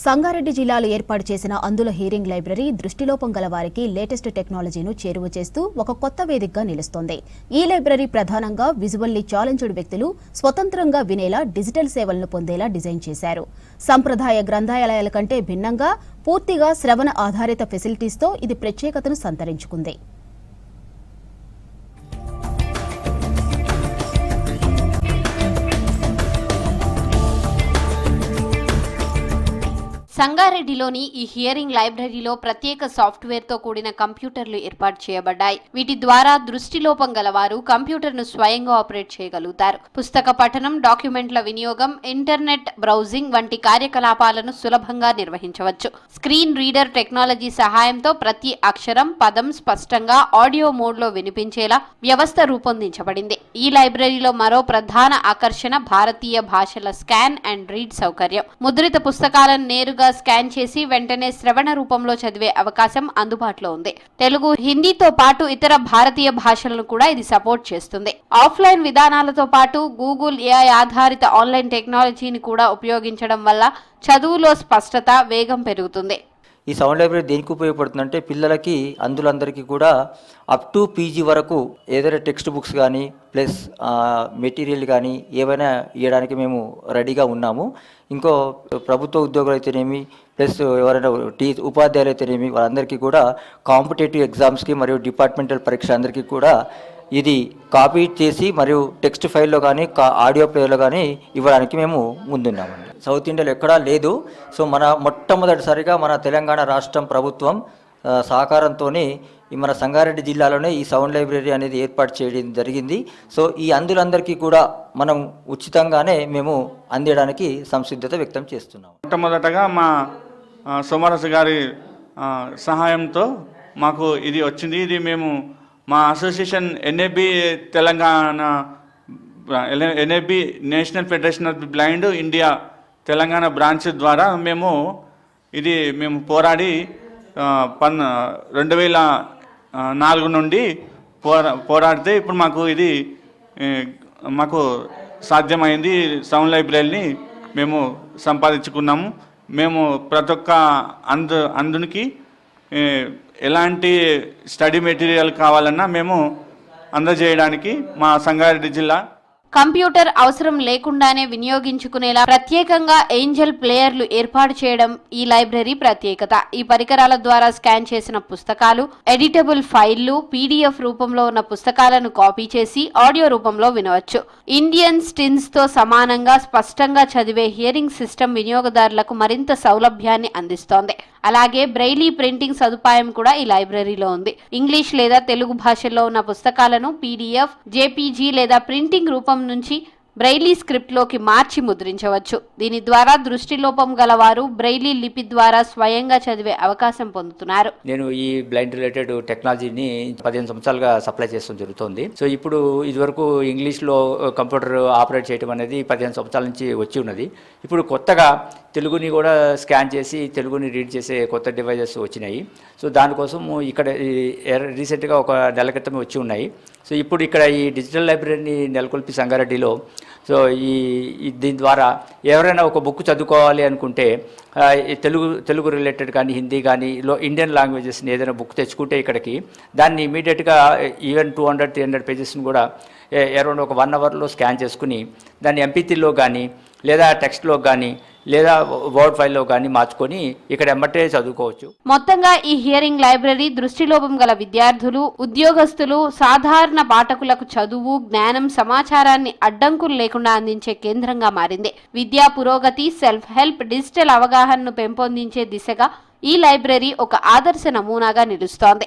సంగారెడ్డి జిల్లాలో ఏర్పాటు చేసిన అందుల హియరింగ్ లైబ్రరీ దృష్టిలోపం గల వారికి లేటెస్ట్ టెక్నాలజీను చేరువ చేస్తూ ఒక కొత్త వేదికగా నిలుస్తోంది. ఈ లైబ్రరీ ప్రధానంగా విజువల్లీ ఛాలెంజ్డ్ వ్యక్తులు స్వతంత్రంగా వినేలా డిజిటల్ సేవలను పొందేలా డిజైన్ చేశారు. సంప్రదాయ గ్రంథాలయాల కంటే భిన్నంగా పూర్తిగా శ్రవణ ఆధారిత ఫెసిలిటీస్తో ఇది ప్రత్యేకతను సంతరించుకుంది. సంగారెడ్డిలోని ఈ హియరింగ్ లైబ్రరీలో ప్రత్యేక సాఫ్ట్వేర్తో కూడిన కంప్యూటర్లు ఏర్పాటు చేయబడ్డాయి. వీటి ద్వారా దృష్టిలోపం గలవారు కంప్యూటర్ను స్వయంగా ఆపరేట్ చేయగలుగుతారు. పుస్తక పఠనం, డాక్యుమెంట్ల వినియోగం, ఇంటర్నెట్ బ్రౌజింగ్ వంటి కార్యకలాపాలను సులభంగా నిర్వహించవచ్చు. స్క్రీన్ రీడర్ టెక్నాలజీ సహాయంతో ప్రతి అక్షరం, పదం స్పష్టంగా ఆడియో మోడ్లో వినిపించేలా వ్యవస్థ రూపొందించబడింది. ఈ లైబ్రరీలో మరో ప్రధాన ఆకర్షణ భారతీయ భాషల స్కాన్ అండ్ రీడ్ సౌకర్యం. ముద్రిత పుస్తకాలను నేరుగా స్కాన్ చేసి వెంటనే శ్రవణ రూపంలో చదివే అవకాశం అందుబాటులో ఉంది. తెలుగు, హిందీతో పాటు ఇతర భారతీయ భాషలను కూడా ఇది సపోర్ట్ చేస్తుంది. ఆఫ్లైన్ విధానాలతో పాటు గూగుల్ ఏఐ ఆధారిత ఆన్లైన్ టెక్నాలజీని కూడా ఉపయోగించడం వల్ల చదువులో స్పష్టత, వేగం పెరుగుతుంది. ఈ సౌండ్ లైబ్రరీ దేనికి ఉపయోగపడుతుందంటే పిల్లలకి అందులందరికీ కూడా అప్ టు పీజీ వరకు ఏదైనా టెక్స్ట్ బుక్స్ కానీ ప్లస్ మెటీరియల్ కానీ ఏవైనా ఇవ్వడానికి మేము రెడీగా ఉన్నాము. ఇంకో ప్రభుత్వ ఉద్యోగులు అయితేనేమి ప్లస్ ఎవరైనా ఉపాధ్యాయులు అయితేనేమి వాళ్ళందరికీ కూడా కాంపిటేటివ్ ఎగ్జామ్స్కి మరియు డిపార్ట్మెంటల్ పరీక్ష అందరికీ కూడా ఇది కాపీ చేసి మరియు టెక్స్ట్ ఫైల్లో కానీ ఆడియో ప్లేయర్లో కానీ ఇవ్వడానికి మేము ముందున్నామండి. సౌత్ ఇండియాలో ఎక్కడా లేదు. సో మన మొట్టమొదటిసారిగా మన తెలంగాణ రాష్ట్రం ప్రభుత్వం సహకారంతో మన సంగారెడ్డి జిల్లాలోనే ఈ సౌండ్ లైబ్రరీ అనేది ఏర్పాటు చేయడం జరిగింది. సో ఈ అందులందరికీ కూడా మనం ఉచితంగానే మేము అందించడానికి సంసిద్ధత వ్యక్తం చేస్తున్నాం. మొట్టమొదటగా మా సోమరస్ గారి సహాయంతో మాకు ఇది వచ్చింది. ఇది మేము మా association NAB Telangana, NAB national federation of blind India Telangana branch ద్వారా మేము పోరాడి 2004 నుండి పోరాడితే ఇప్పుడు మాకు సాధ్యమైంది. సౌండ్ లైబ్రరీని మేము సంపాదించుకున్నాము. మేము ప్రతి ఒక్క అందునికి ఎలాంటి స్టడీ మెటీరియల్ కావాలన్నా మేము అందజేయడానికి మా సంగారెడ్డి జిల్లా కంప్యూటర్ అవసరం లేకుండానే వినియోగించుకునేలా ప్రత్యేకంగా ఏంజల్ ప్లేయర్లు ఏర్పాటు చేయడం ఈ లైబ్రరీ ప్రత్యేకత. ఈ పరికరాల ద్వారా స్కాన్ చేసిన పుస్తకాలు, ఎడిటబుల్ ఫైళ్లు, పీడీఎఫ్ రూపంలో ఉన్న పుస్తకాలను కాపీ చేసి ఆడియో రూపంలో వినవచ్చు. ఇండియన్ స్టిన్స్ తో సమానంగా స్పష్టంగా చదివే హియరింగ్ సిస్టమ్ వినియోగదారులకు మరింత సౌలభ్యాన్ని అందిస్తోంది. అలాగే బ్రెయిలీ ప్రింటింగ్ సదుపాయం కూడా ఈ లైబ్రరీలో ఉంది. ఇంగ్లీష్ లేదా తెలుగు భాషల్లో ఉన్న పుస్తకాలను పీడీఎఫ్, జేపీజీ లేదా ప్రింటింగ్ రూపం నుంచి బ్రెయిలీ స్క్రిప్ట్ లోకి మార్చి ముద్రించవచ్చు. దీని ద్వారా దృష్టిలోపం గలవారు బ్రెయిలీ లిపి ద్వారా స్వయంగా చదివే అవకాశం పొందుతున్నారు. నేను ఈ బ్లైండ్ రిలేటెడ్ టెక్నాలజీని 15 సంవత్సరాలుగా సప్లై చేస్తూ జరుగుతుంది. సో ఇప్పుడు ఇదివరకు ఇంగ్లీష్లో కంప్యూటర్ ఆపరేట్ చేయడం అనేది 15 సంవత్సరాల నుంచి వచ్చి ఉన్నది. ఇప్పుడు కొత్తగా తెలుగుని కూడా స్కాన్ చేసి తెలుగుని రీడ్ చేసే కొత్త డివైజెస్ వచ్చినాయి. సో దానికోసం ఇక్కడ రీసెంట్గా ఒక నెల క్రితమే వచ్చి ఉన్నాయి. సో ఇప్పుడు ఇక్కడ ఈ డిజిటల్ లైబ్రరీని నెలకొల్పి సంగారెడ్డిలో సో దీని ద్వారా ఎవరైనా ఒక బుక్ చదువుకోవాలి అనుకుంటే తెలుగు రిలేటెడ్ కానీ హిందీ కానీ ఇండియన్ లాంగ్వేజెస్ని ఏదైనా బుక్ తెచ్చుకుంటే ఇక్కడికి దాన్ని ఇమీడియట్గా ఈవెన్ 200-300 పేజెస్ని కూడా అరౌండ్ ఒక 1 అవర్లో స్కాన్ చేసుకుని దాన్ని MP3లో కానీ లేదా టెక్స్ట్లో కానీ లేదా వర్డ్ ఫైల్లో కానీ మార్చుకొని ఇక్కడ ఎమ్మటే చదువుకోవచ్చు. మొత్తంగా ఈ హియరింగ్ లైబ్రరీ దృష్టిలోపం గల విద్యార్థులు, ఉద్యోగస్తులు, సాధారణ పాఠకులకు చదువు, జ్ఞానం, సమాచారాన్ని అడ్డంకులు లేకుండా అందించే కేంద్రంగా మారింది. విద్యా పురోగతి, సెల్ఫ్ హెల్ప్, డిజిటల్ అవగాహనను పెంపొందించే దిశగా ఈ లైబ్రరీ ఒక ఆదర్శ నమూనాగా నిలుస్తోంది.